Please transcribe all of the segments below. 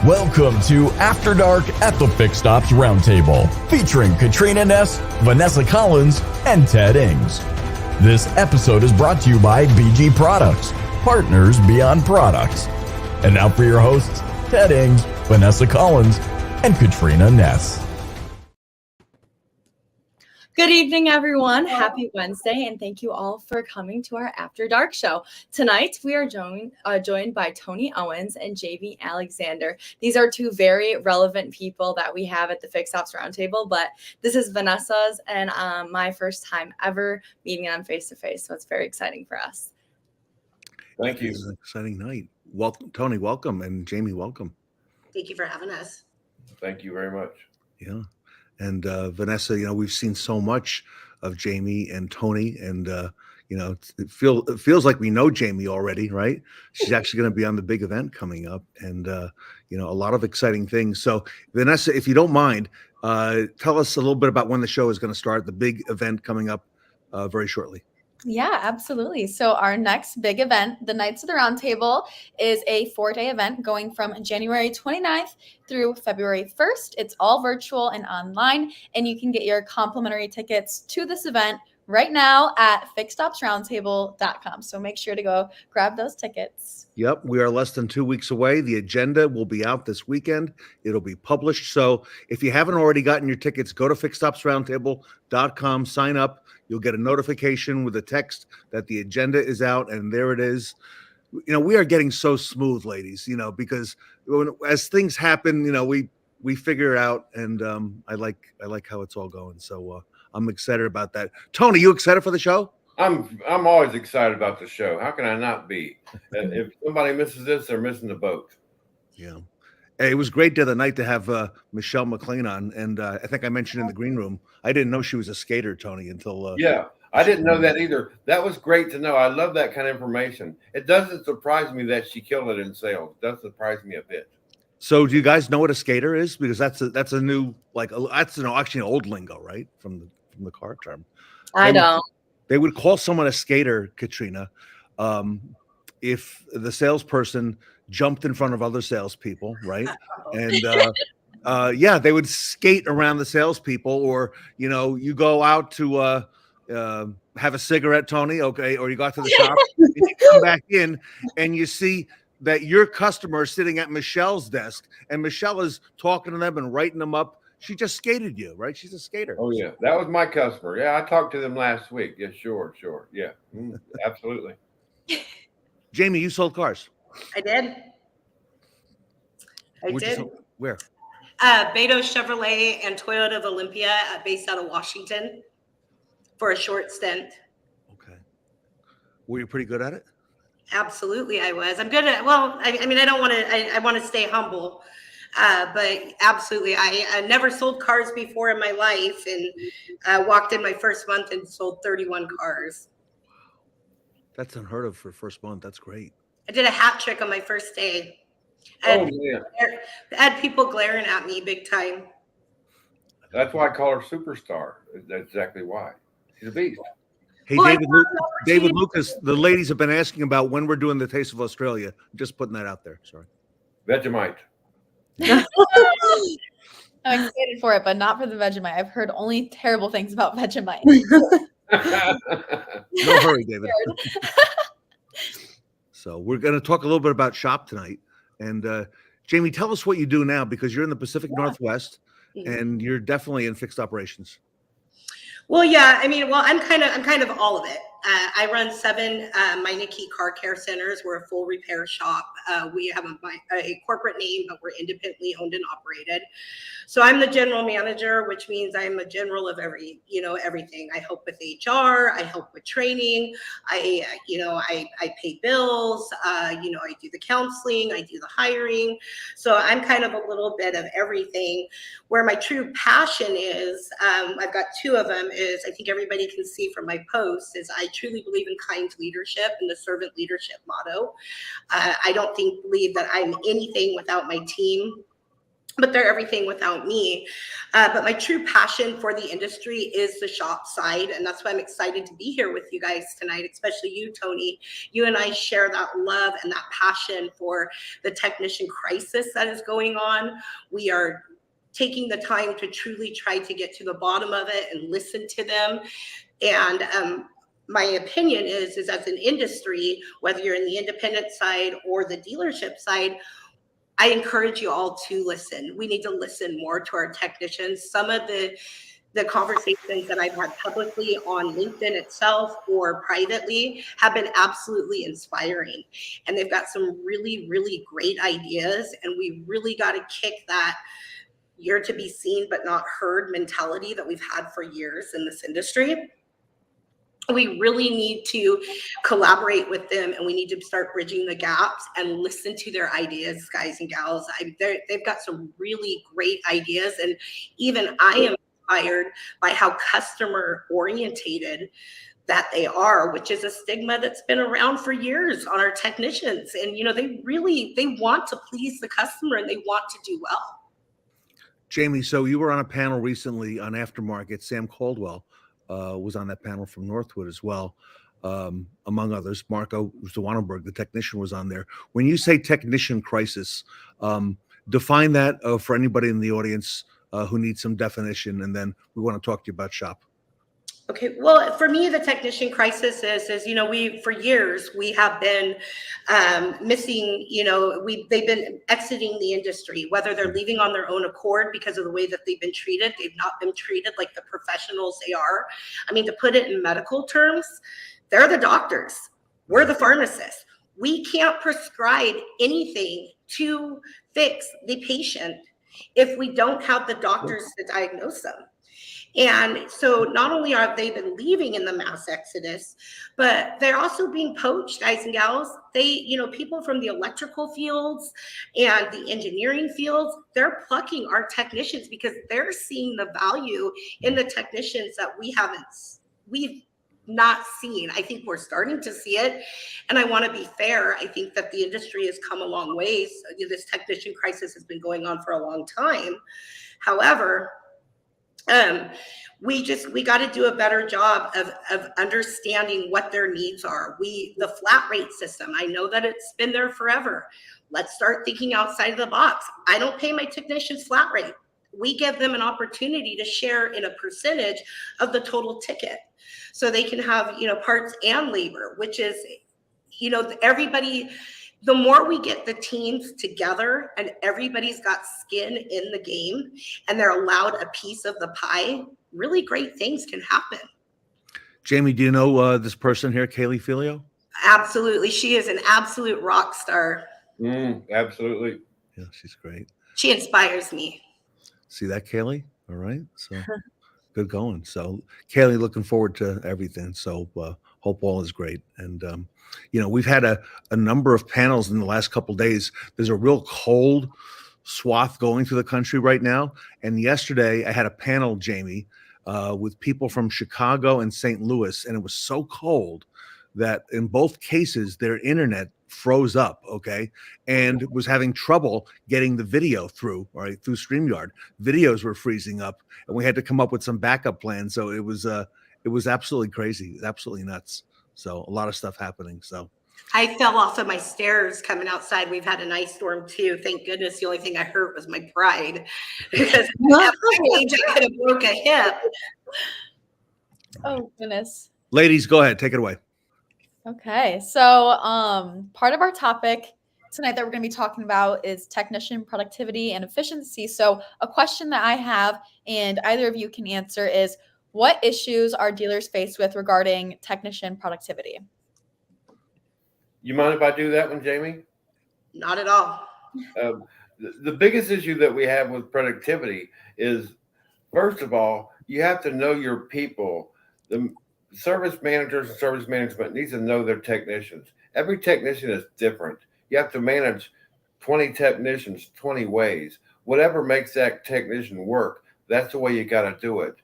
Welcome to After Dark at the Fixed Ops Roundtable, featuring Katrina Ness, Vanessa Collins, and Ted Ings. This episode is brought to you by BG Products, partners beyond products. And now for your hosts, Ted Ings, Vanessa Collins, and Katrina Ness. Good evening, everyone. Happy Wednesday, and thank you all for coming to our After Dark show. Tonight, we are joined by Tony Owens and Jami Alexander. These are two very relevant people that we have at the Fixed Ops Roundtable, but this is Vanessa's and my first time ever meeting them face-to-face, so it's very exciting for us. Thank you. It's an exciting night. Welcome, Tony, welcome, and Jami, welcome. Thank you for having us. Thank you very much. Yeah. And Vanessa, we've seen so much of Jami and Tony, and it feels like we know Jami already, right? She's actually going to be on the big event coming up, and a lot of exciting things. So, Vanessa, if you don't mind, tell us a little bit about when the show is going to start. The big event coming up very shortly. Yeah, absolutely. So our next big event, the Knights of the Roundtable, is a 4-day event going from January 29th through February 1st. It's all virtual and online, and you can get your complimentary tickets to this event right now at fixedopsroundtable.com. So make sure to go grab those tickets. Yep, we are less than 2 weeks away. The agenda will be out this weekend. It'll be published. So if you haven't already gotten your tickets, go to fixedopsroundtable.com, sign up. You'll get a notification with a text that the agenda is out, and there it is. We are getting so smooth, ladies, because as things happen, we figure out, and I like how it's all going. So I'm excited about that. Tony, you excited for the show? I'm always excited about the show. How can I not be? If somebody misses this, they're missing the boat. Yeah. Hey, it was great the other night to have Michelle McLean on, and I think I mentioned in the green room, I didn't know she was a skater, Tony, until yeah, I didn't know that either. That was great to know. I love that kind of information. It doesn't surprise me that she killed it in sales. It does surprise me a bit. So, do you guys know what a skater is? Because that's a new actually an old lingo, right, from the car term. They would call someone a skater, Katrina, if the salesperson jumped in front of other salespeople, right? And they would skate around the salespeople, or you go out to have a cigarette, Tony, okay, or you go out to the shop and you come back in and you see that your customer is sitting at Michelle's desk, and Michelle is talking to them and writing them up. She just skated you, right? She's a skater. Oh yeah, that was my customer. Yeah, I talked to them last week. Yeah, sure, yeah, absolutely. Jami, you sold cars. I did. Where? Beto Chevrolet and Toyota of Olympia, based out of Washington, for a short stint. Okay. Were you pretty good at it? Absolutely, I was. I'm good at. Well, I don't want to. I want to stay humble, but absolutely, I never sold cars before in my life, and walked in my first month and sold 31 cars. Wow, that's unheard of for first month. That's great. I did a hat trick on my first day. Oh yeah. I had people glaring at me big time. That's why I call her superstar. That's exactly why. She's a beast. Hey, David Lucas, the ladies have been asking about when we're doing the Taste of Australia. I'm just putting that out there. Sorry. Vegemite. I'm excited for it, but not for the Vegemite. I've heard only terrible things about Vegemite. No hurry, David. So we're going to talk a little bit about shop tonight. And Jami, tell us what you do now, because you're in the Pacific Northwest and you're definitely in fixed operations. Well, yeah, I'm kind of all of it. I run 7 Meineke car care centers. We're a full repair shop. We have a corporate name, but we're independently owned and operated. So I'm the general manager, which means I'm a general of everything. I help with HR. I help with training. I pay bills. I do the counseling. I do the hiring. So I'm kind of a little bit of everything. Where my true passion is, I've got 2 of them. Is I think everybody can see from my posts is I truly believe in kind leadership and the servant leadership motto. I don't believe that I'm anything without my team. but they're everything without me. But my true passion for the industry is the shop side. And that's why I'm excited to be here with you guys tonight, especially you, Tony. You and I share that love and that passion for the technician crisis that is going on. We are taking the time to truly try to get to the bottom of it and listen to them. And my opinion is as an industry, whether you're in the independent side or the dealership side, I encourage you all to listen. We need to listen more to our technicians. Some of the conversations that I've had publicly on LinkedIn itself or privately have been absolutely inspiring. And they've got some really, really great ideas. And we really got to kick that you're to be seen but not heard mentality that we've had for years in this industry. We really need to collaborate with them, and we need to start bridging the gaps and listen to their ideas, guys and gals. They've got some really great ideas, and even I am inspired by how customer orientated that they are, which is a stigma that's been around for years on our technicians. And they want to please the customer and they want to do well. Jami, so you were on a panel recently on aftermarket. Sam Caldwell was on that panel from Northwood as well, among others. Marco Zwanenberg, the technician, was on there. When you say technician crisis, define that for anybody in the audience who needs some definition, and then we want to talk to you about shop. Okay, well, for me, the technician crisis is for years we have been missing. They've been exiting the industry, whether they're leaving on their own accord because of the way that they've been treated. They've not been treated like the professionals they are. I mean, to put it in medical terms, they're the doctors. We're the pharmacists. We can't prescribe anything to fix the patient if we don't have the doctors to diagnose them. And so not only are they been leaving in the mass exodus, but they're also being poached, guys and gals. People from the electrical fields and the engineering fields, they're plucking our technicians because they're seeing the value in the technicians that we've not seen. I think we're starting to see it. And I want to be fair. I think that the industry has come a long ways. This technician crisis has been going on for a long time. However, we got to do a better job of understanding what their needs are. The flat rate system, I know that it's been there forever. Let's start thinking outside of the box. I don't pay my technicians flat rate. We give them an opportunity to share in a percentage of the total ticket. So they can have, parts and labor, which is, everybody. The more we get the teams together and everybody's got skin in the game and they're allowed a piece of the pie, really great things can happen. Jami, do you know this person here, Kaylee Filio? Absolutely. She is an absolute rock star. Absolutely. Yeah, she's great. She inspires me. See that, Kaylee? All right. So good going. So Kaylee, looking forward to everything. So hope all is great. And, we've had a number of panels in the last couple of days. There's a real cold swath going through the country right now. And yesterday I had a panel, Jami, with people from Chicago and St. Louis. And it was so cold that in both cases, their internet froze up, okay, and was having trouble getting the video through StreamYard. Videos were freezing up, and we had to come up with some backup plans. So it was absolutely crazy. It was absolutely nuts. So a lot of stuff happening. So I fell off of my stairs coming outside. We've had an ice storm too. Thank goodness. The only thing I hurt was my pride because at my age I could have broke a hip. Oh goodness. Ladies, go ahead. Take it away. Okay. So part of our topic tonight that we're going to be talking about is technician productivity and efficiency. So a question that I have, and either of you can answer, is what issues are dealers faced with regarding technician productivity? You mind if I do that one, Jami? Not at all. The biggest issue that we have with productivity is, first of all, you have to know your people. The service managers and service management needs to know their technicians. Every technician is different. You have to manage 20 technicians 20 ways. Whatever makes that technician work, that's the way you got to do it.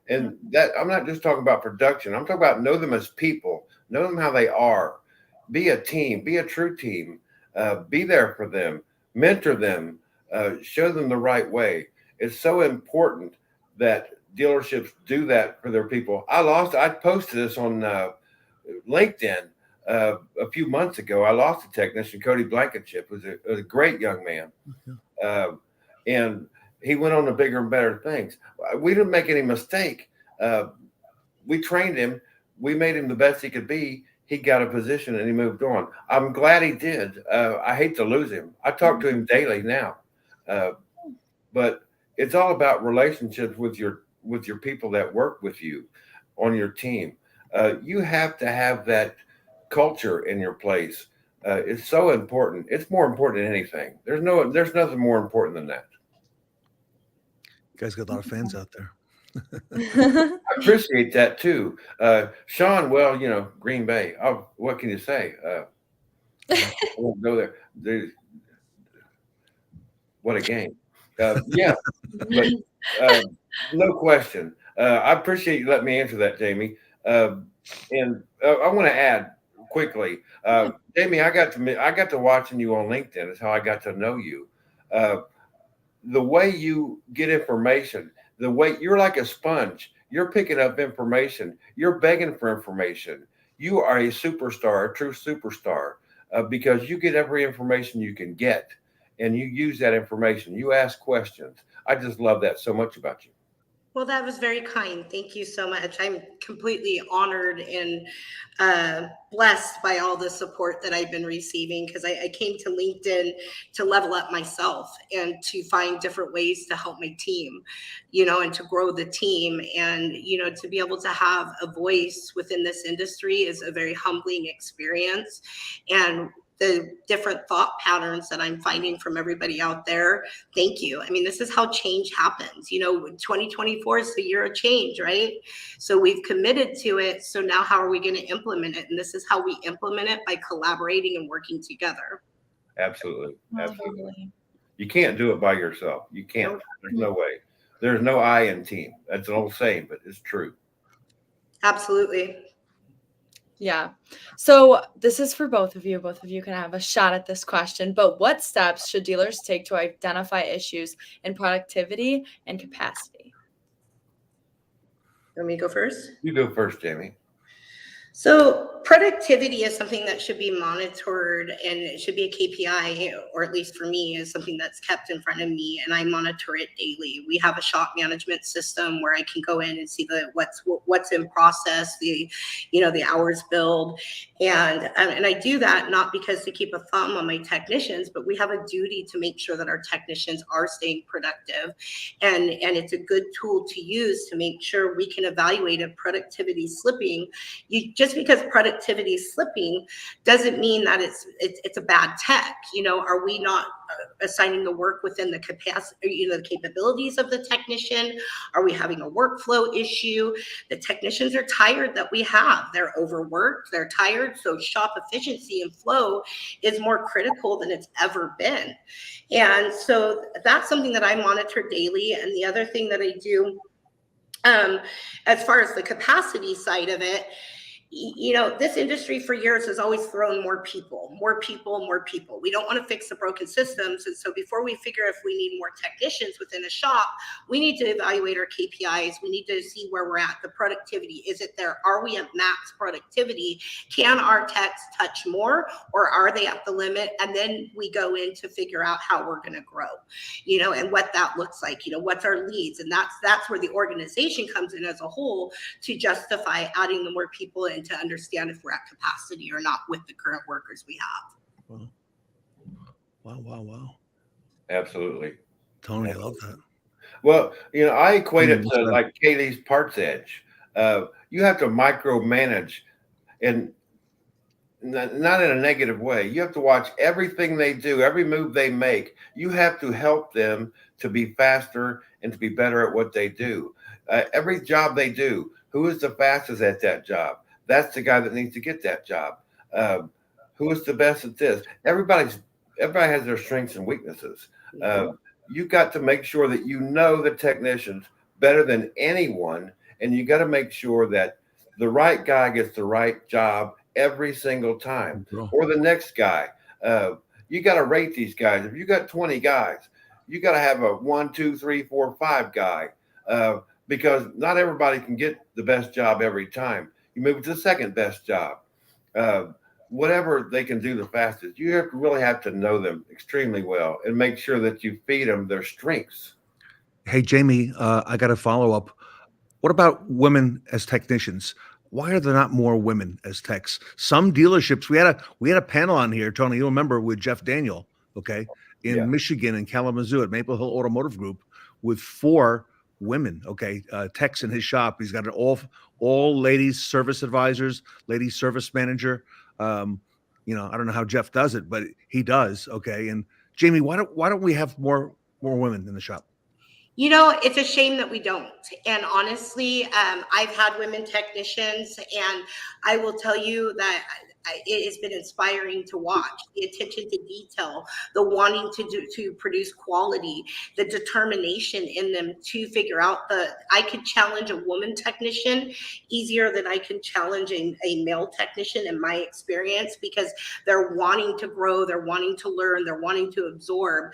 And that, I'm not just talking about production. I'm talking about know them as people, know them how they are. Be a team, be a true team, be there for them, mentor them, show them the right way. It's so important that dealerships do that for their people. I posted this on LinkedIn a few months ago. I lost a technician, Cody Blankenship, was a great young man. And he went on to bigger and better things. We didn't make any mistake. We trained him. We made him the best he could be. He got a position and he moved on. I'm glad he did. I hate to lose him. I talk to him daily now. But it's all about relationships with your people that work with you on your team. You have to have that culture in your place. It's so important. It's more important than anything. There's nothing more important than that. You guys got a lot of fans out there. I appreciate that too. Sean, well, Green Bay. What can you say? I won't go there. What a game. Yeah, but no question. I appreciate you letting me answer that, Jamie. And I want to add quickly, Jamie, I got to watching you on LinkedIn. Is how I got to know you. The way you get information, the way you're like a sponge. You're picking up information. You're begging for information. You are a superstar, a true superstar, because you get every information you can get, and you use that information. You ask questions. I just love that so much about you. Well, that was very kind. Thank you so much. I'm completely honored and blessed by all the support that I've been receiving, because I came to LinkedIn to level up myself and to find different ways to help my team, and to grow the team. And, to be able to have a voice within this industry is a very humbling experience. And the different thought patterns that I'm finding from everybody out there. Thank you. I mean, this is how change happens. 2024 is the year of change, right? So we've committed to it. So now how are we going to implement it? And this is how we implement it, by collaborating and working together. Absolutely. Absolutely. You can't do it by yourself. You can't. There's no way. There's no I in team. That's an old saying, but it's true. Absolutely. Yeah. So this is for both of you. Both of you can have a shot at this question. But what steps should dealers take to identify issues in productivity and capacity? Want me to go first? You go first, Jamie. So productivity is something that should be monitored, and it should be a KPI, or at least for me, is something that's kept in front of me, and I monitor it daily. We have a shop management system where I can go in and see what's in process, the hours billed, and I do that not because to keep a thumb on my technicians, but we have a duty to make sure that our technicians are staying productive, and it's a good tool to use to make sure we can evaluate if productivity is slipping. Just because productivity is slipping doesn't mean that it's a bad tech. Are we not assigning the work within the capacity, the capabilities of the technician? Are we having a workflow issue? The technicians are tired that we have. They're overworked, they're tired. So shop efficiency and flow is more critical than it's ever been. And so that's something that I monitor daily. And the other thing that I do, as far as the capacity side of it, this industry for years has always thrown more people. We don't want to fix the broken systems. And so before we figure if we need more technicians within a shop, we need to evaluate our KPIs. We need to see where we're at. The productivity, is it there? Are we at max productivity? Can our techs touch more, or are they at the limit? And then we go in to figure out how we're going to grow, and what that looks like, what's our leads. And that's where the organization comes in as a whole to justify adding the more people and to understand if we're at capacity or not with the current workers we have. Wow. Absolutely. Tony, I love that. Well, I equate it to like Kaylee's Parts Edge. You have to micromanage, and not in a negative way. You have to watch everything they do, every move they make. You have to help them to be faster and to be better at what they do. Every job they do, who is the fastest at that job? That's the guy that needs to get that job. Who is the best at this? Everybody has their strengths and weaknesses. You've got to make sure that the technicians better than anyone, and you got to make sure that the right guy gets the right job every single time, or the next guy. You got to rate these guys. If you got 20 guys, you got to have a 1, 2, 3, 4, 5 guy, because not everybody can get the best job every time. You move to the second best job. Whatever they can do the fastest, you really have to know them extremely well and make sure that you feed them their strengths. Hey, Jami, I got a follow up. What about women as technicians? Why are there not more women as techs? Some dealerships, we had a panel on here, Tony, you remember, with Jeff Daniel, okay, in Michigan and Kalamazoo at Maple Hill Automotive Group, with 4 women, okay, techs in his shop. He's got an all ladies service advisors, ladies service manager. I don't know how Jeff does it, but he does, okay. And Jami, why don't we have more women in the shop? It's a shame that we don't. And honestly, I've had women technicians, and I will tell you that it has been inspiring to watch the attention to detail, the wanting to produce quality, the determination in them to figure out I could challenge a woman technician easier than I can challenge a male technician in my experience, because they're wanting to grow, they're wanting to learn, they're wanting to absorb.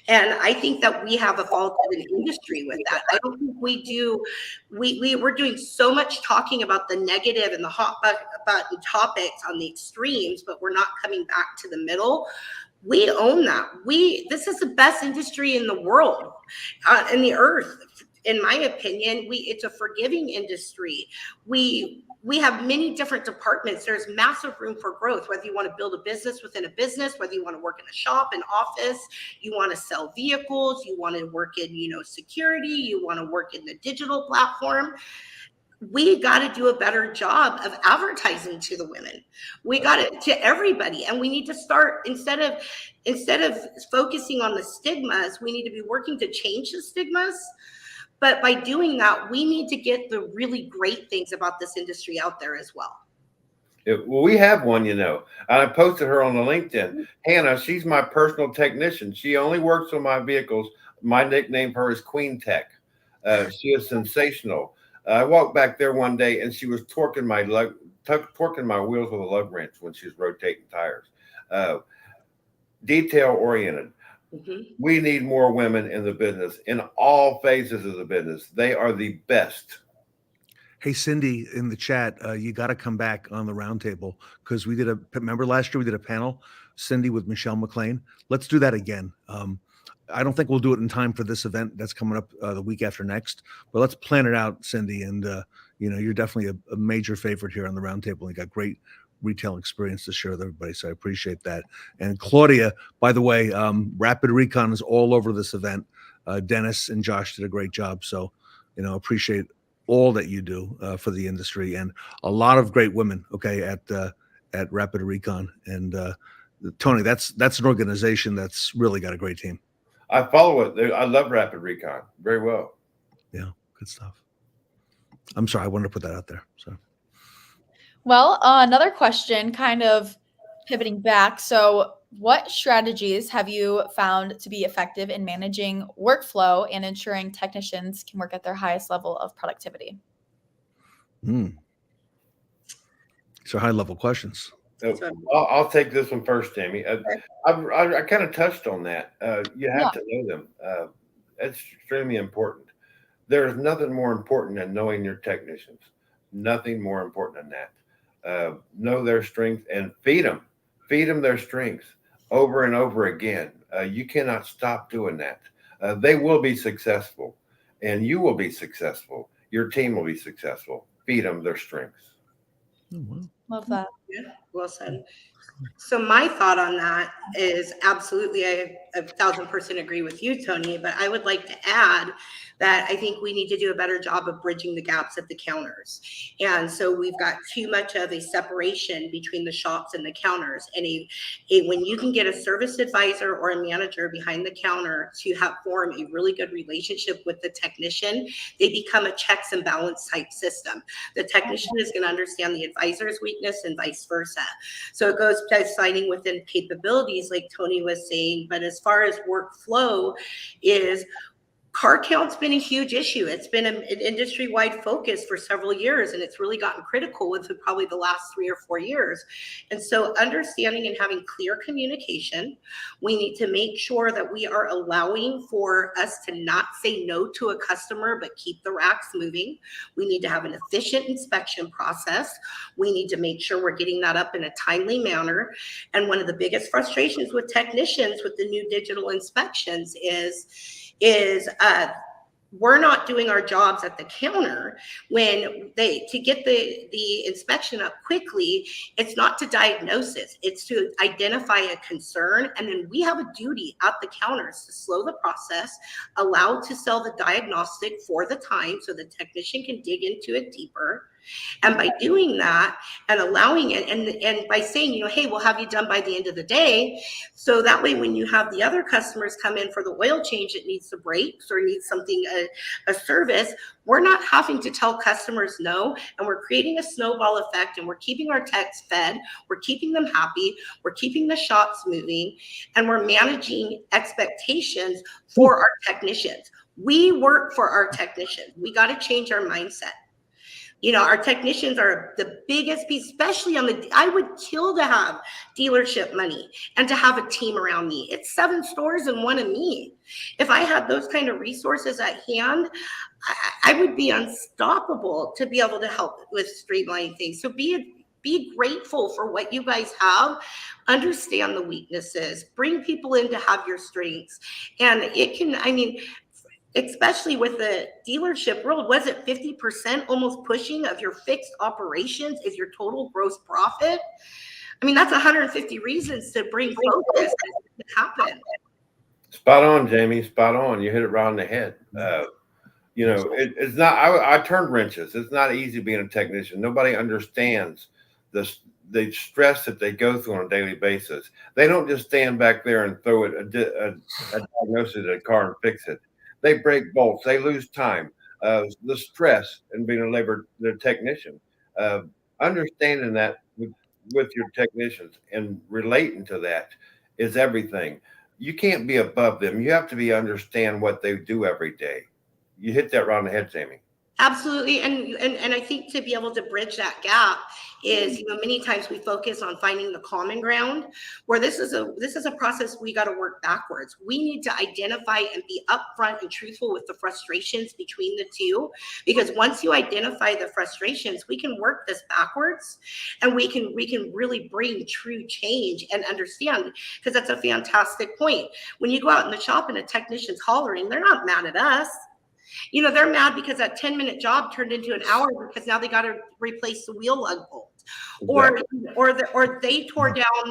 And I think that we have a fault of an industry with that. I don't think we do. We're doing so much talking about the negative and the hot button topics on the extremes, but we're not coming back to the middle. We own that. This is the best industry in the world, in the earth. In my opinion, it's a forgiving industry. We have many different departments. There's massive room for growth, whether you want to build a business within a business, whether you want to work in a shop, an office, you want to sell vehicles, you want to work in, security, you want to work in the digital platform. We got to do a better job of advertising to the women. We got it to everybody. And we need to start, instead of focusing on the stigmas, we need to be working to change the stigmas. But by doing that, we need to get the really great things about this industry out there as well. Well, we have one, I posted her on the LinkedIn. Hannah, she's my personal technician. She only works on my vehicles. My nickname for her is Queen Tech. She is sensational. I walked back there one day and she was torquing my wheels with a lug wrench when she was rotating tires. Detail oriented. Mm-hmm. We need more women in the business, in all phases of the business. They are the best. Hey, Cindy, in the chat, you got to come back on the roundtable, because remember last year we did a panel, Cindy with Michelle McLean. Let's do that again. I don't think we'll do it in time for this event that's coming up the week after next, but let's plan it out, Cindy. And, you're definitely a major favorite here on the roundtable. You got great retail experience to share with everybody, so I appreciate that. And Claudia, by the way, Rapid Recon is all over this event. Dennis and Josh did a great job, so appreciate all that you do for the industry, and a lot of great women, okay, at Rapid Recon. And Tony, that's an organization that's really got a great team. I follow it. I love Rapid Recon very well. Yeah, good stuff. I'm sorry, I wanted to put that out there. So. Well, another question, kind of pivoting back. So what strategies have you found to be effective in managing workflow and ensuring technicians can work at their highest level of productivity? So high-level questions. I'll take this one first, Jami. I kind of touched on that. You have to know them. That's extremely important. There is nothing more important than knowing your technicians. Nothing more important than that. Know their strengths and feed them their strengths over and over again. You cannot stop doing that. They will be successful, and you will be successful. Your team will be successful. Feed them their strengths. Oh, wow. Love that. Yeah, well said. So my thought on that is absolutely, I 1,000% agree with you, Tony, but I would like to add that I think we need to do a better job of bridging the gaps at the counters. And so we've got too much of a separation between the shops and the counters. And when you can get a service advisor or a manager behind the counter to form a really good relationship with the technician, they become a checks and balance type system. The technician is going to understand the advisor's weakness and vice versa. So it goes to signing within capabilities, like Tony was saying, but as far as workflow is, Car count's been a huge issue. It's been an industry-wide focus for several years, and it's really gotten critical within probably the last 3 or 4 years. And so understanding and having clear communication, we need to make sure that we are allowing for us to not say no to a customer, but keep the racks moving. We need to have an efficient inspection process. We need to make sure we're getting that up in a timely manner. And one of the biggest frustrations with technicians with the new digital inspections is we're not doing our jobs at the counter when to get the inspection up quickly. It's not to diagnose it, it's to identify a concern. And then we have a duty at the counters to slow the process, allow to sell the diagnostic for the time so the technician can dig into it deeper. And by doing that and allowing it, and by saying, hey, we'll have you done by the end of the day. So that way, when you have the other customers come in for the oil change that needs the brakes or needs something, a service, we're not having to tell customers no. And we're creating a snowball effect, and we're keeping our techs fed. We're keeping them happy. We're keeping the shops moving, and we're managing expectations for our technicians. We work for our technicians. We got to change our mindset. Our technicians are the biggest piece, especially I would kill to have dealership money and to have a team around me. It's 7 stores and 1 of me. If I had those kind of resources at hand, I would be unstoppable to be able to help with streamlining things. So be grateful for what you guys have. Understand the weaknesses. Bring people in to have your strengths. And it can, especially with the dealership world, was it 50% almost pushing of your fixed operations is your total gross profit? That's 150 reasons to bring focus to happen. Spot on, Jamie. Spot on. You hit it right on the head. It's not, I turned wrenches. It's not easy being a technician. Nobody understands the stress that they go through on a daily basis. They don't just stand back there and throw a diagnosis at a car and fix it. They break bolts. They lose time. The stress in being a labor technician. Understanding that with your technicians and relating to that is everything. You can't be above them. You have to understand what they do every day. You hit that right on the head, Jamie. Absolutely. And I think to be able to bridge that gap is, many times we focus on finding the common ground, where this is a process we got to work backwards. We need to identify and be upfront and truthful with the frustrations between the two, because once you identify the frustrations, we can work this backwards, and we can really bring true change and understand, because that's a fantastic point. When you go out in the shop and a technician's hollering, they're not mad at us. They're mad because that 10-minute job turned into an hour because now they got to replace the wheel lug bolt, or they tore down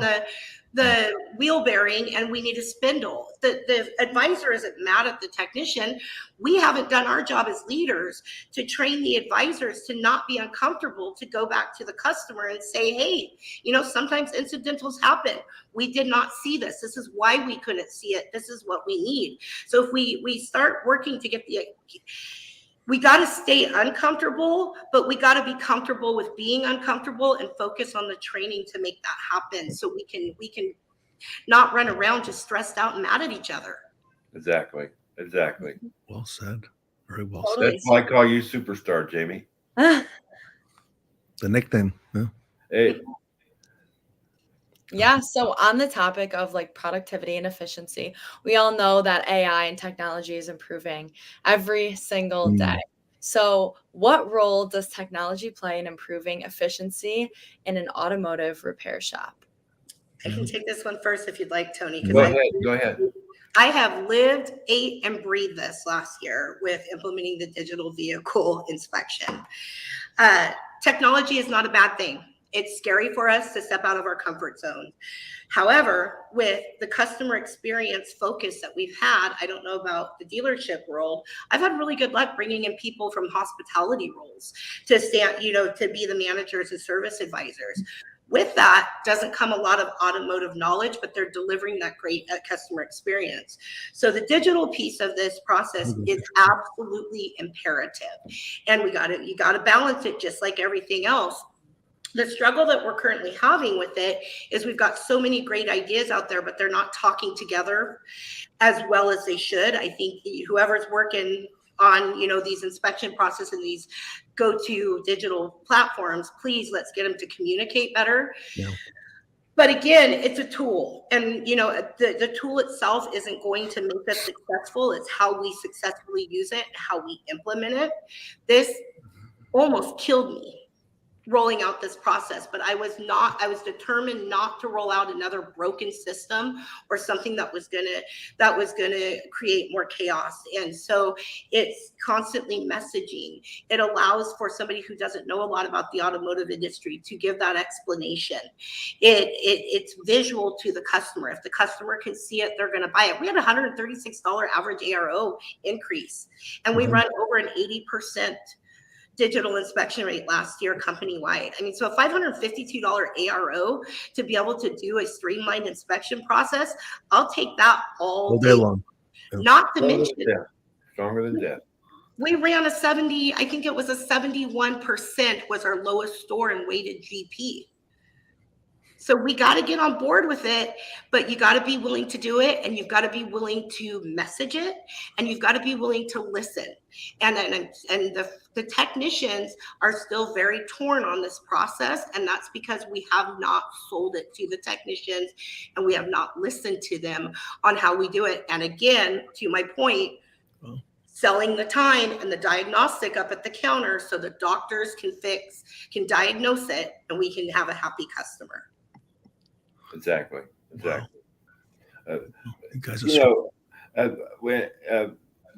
the wheel bearing and we need a spindle. The advisor isn't mad at the technician. We haven't done our job as leaders to train the advisors to not be uncomfortable, to go back to the customer and say, hey, sometimes incidentals happen. We did not see this. This is why we couldn't see it. This is what we need. So if we start working to we got to stay uncomfortable, but we got to be comfortable with being uncomfortable and focus on the training to make that happen, so we can not run around just stressed out and mad at each other. Exactly. Well said. Very well Totally. said. That's why I call you Superstar, Jamie. The nickname. Yeah. Hey. Yeah. So on the topic of productivity and efficiency, we all know that AI and technology is improving every single day. So what role does technology play in improving efficiency in an automotive repair shop? I can take this one first if you'd like, Tony. Go ahead. I have lived, ate, and breathed this last year with implementing the digital vehicle inspection. Technology is not a bad thing. It's scary for us to step out of our comfort zone. However, with the customer experience focus that we've had, I don't know about the dealership world, I've had really good luck bringing in people from hospitality roles to stand, to be the managers and service advisors. With that doesn't come a lot of automotive knowledge, but they're delivering that great customer experience. So the digital piece of this process is absolutely imperative. And you got to balance it just like everything else. The struggle that we're currently having with it is we've got so many great ideas out there, but they're not talking together as well as they should. I think whoever's working on, these inspection processes and these go-to digital platforms, please let's get them to communicate better. Yeah. But again, it's a tool, and the tool itself isn't going to make us successful. It's how we successfully use it, how we implement it. This almost killed me rolling out this process, but I was determined not to roll out another broken system or something that was gonna create more chaos. And so it's constantly messaging. It allows for somebody who doesn't know a lot about the automotive industry to give that explanation. It's visual to the customer. If the customer can see it, they're gonna buy it. We had a $136 average ARO increase, and we run over an 80% digital inspection rate last year company-wide. I mean, so a $552 ARO to be able to do a streamlined inspection process, I'll take that all day long. Yeah. Not to mention, stronger than death. We ran I think it was a 71% was our lowest store in weighted GP. So we got to get on board with it, but you got to be willing to do it, and you've got to be willing to message it, and you've got to be willing to listen. And the technicians are still very torn on this process, and that's because we have not sold it to the technicians, and we have not listened to them on how we do it. And again, to my point, selling the time and the diagnostic up at the counter so the doctors can diagnose it, and we can have a happy customer. Exactly. Wow. You guys are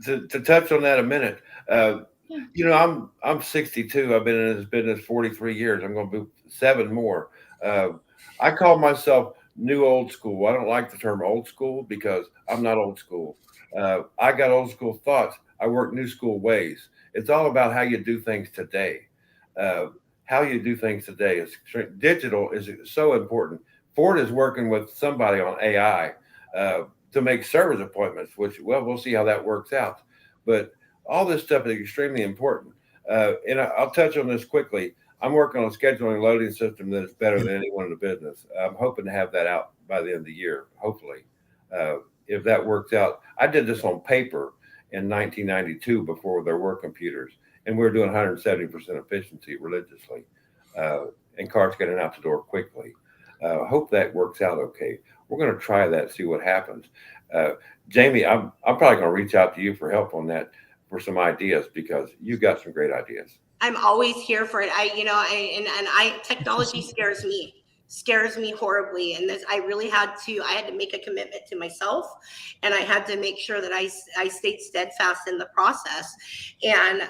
to touch on that a minute. I'm 62. I've been in this business 43 years. I'm going to be 7 more. I call myself new old school. I don't like the term old school because I'm not old school. I got old school thoughts. I work new school ways. It's all about how you do things today. How you do things today is digital is so important. Ford is working with somebody on AI to make service appointments, which, we'll see how that works out. But all this stuff is extremely important. And I'll touch on this quickly. I'm working on a scheduling loading system that is better than anyone in the business. I'm hoping to have that out by the end of the year, hopefully. If that works out, I did this on paper in 1992 before there were computers, and we were doing 170% efficiency religiously, and cars getting out the door quickly. Hope that works out okay. We're going to try that, see what happens. Jami, I'm probably going to reach out to you for help on that, for some ideas, because you've got some great ideas. I'm always here for it. Technology scares me horribly. And I had to make a commitment to myself, and I had to make sure that I stayed steadfast in the process. And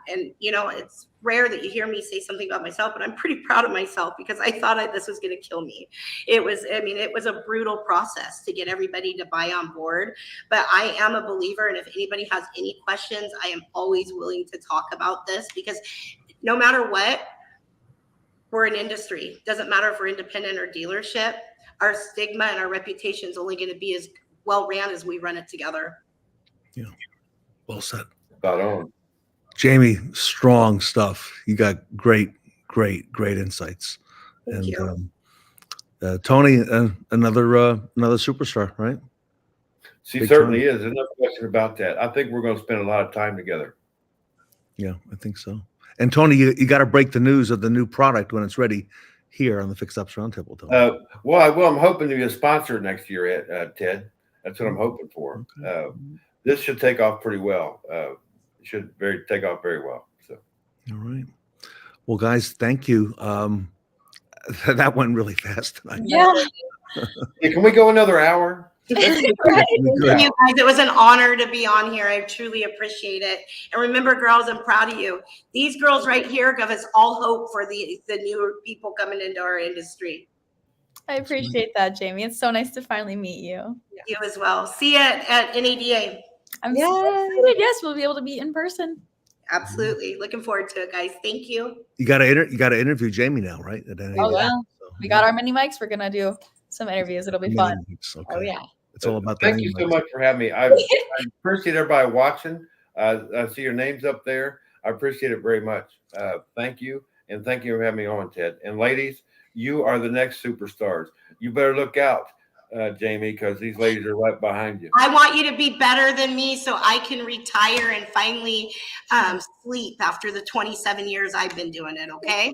it's rare that you hear me say something about myself, but I'm pretty proud of myself because I thought this was going to kill me. It was a brutal process to get everybody to buy on board, but I am a believer. And if anybody has any questions, I am always willing to talk about this, because no matter what, we're an industry. Doesn't matter if we're independent or dealership. Our stigma and our reputation is only going to be as well ran as we run it together. Yeah, well said. Spot on. Jami, strong stuff. You got great insights. Thank you. Tony, another superstar, right? She Big certainly time. is. There's no question about that. I think we're going to spend a lot of time together. Yeah, I think so. And Tony, you got to break the news of the new product when it's ready here on the Fixed Ops Roundtable, Tony. Well, I'm hoping to be a sponsor next year, Ted. That's what I'm hoping for. Okay. This should take off pretty well. Should take off very well. So, all right. Well, guys, thank you. That went really fast tonight. Yeah. Hey, can we go another hour? Thank you guys. It was an honor to be on here. I truly appreciate it. And remember, girls, I'm proud of you. These girls right here give us all hope for the newer people coming into our industry. I appreciate that, Jami. It's so nice to finally meet you. You as well. See you at NADA. I'm so excited. Yes, we'll be able to meet in person. Absolutely. Looking forward to it, guys. Thank you. You got to interview Jami now, right? Oh, yeah. So, we got our mini mics. We're going to do some interviews. It'll be fun. Okay. Oh, yeah. It's all about Thank you so much for having me. I appreciate everybody watching. I see your names up there. I appreciate it very much. Thank you. And thank you for having me on, Ted. And ladies, you are the next superstars. You better look out, Jami, because these ladies are right behind you. I want you to be better than me so I can retire and finally sleep after the 27 years I've been doing it, okay?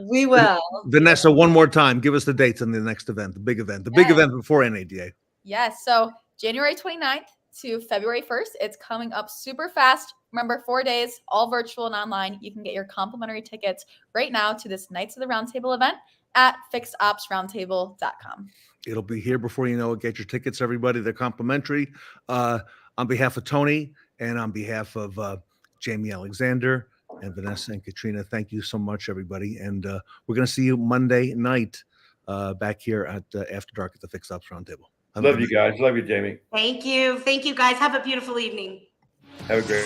We will. Vanessa, one more time. Give us the dates on the next event, the big event before NADA. Yes. So January 29th to February 1st. It's coming up super fast. Remember, 4 days, all virtual and online. You can get your complimentary tickets right now to this Knights of the Roundtable event at fixedopsroundtable.com. It'll be here before you know it. Get your tickets, everybody. They're complimentary. On behalf of Tony and on behalf of Jami Alexander and Vanessa and Katrina, thank you so much, everybody. And we're going to see you Monday night back here at After Dark at the Fixed Ops Roundtable. Love you guys. Love you, Jami. Thank you. Thank you, guys. Have a beautiful evening. Have a great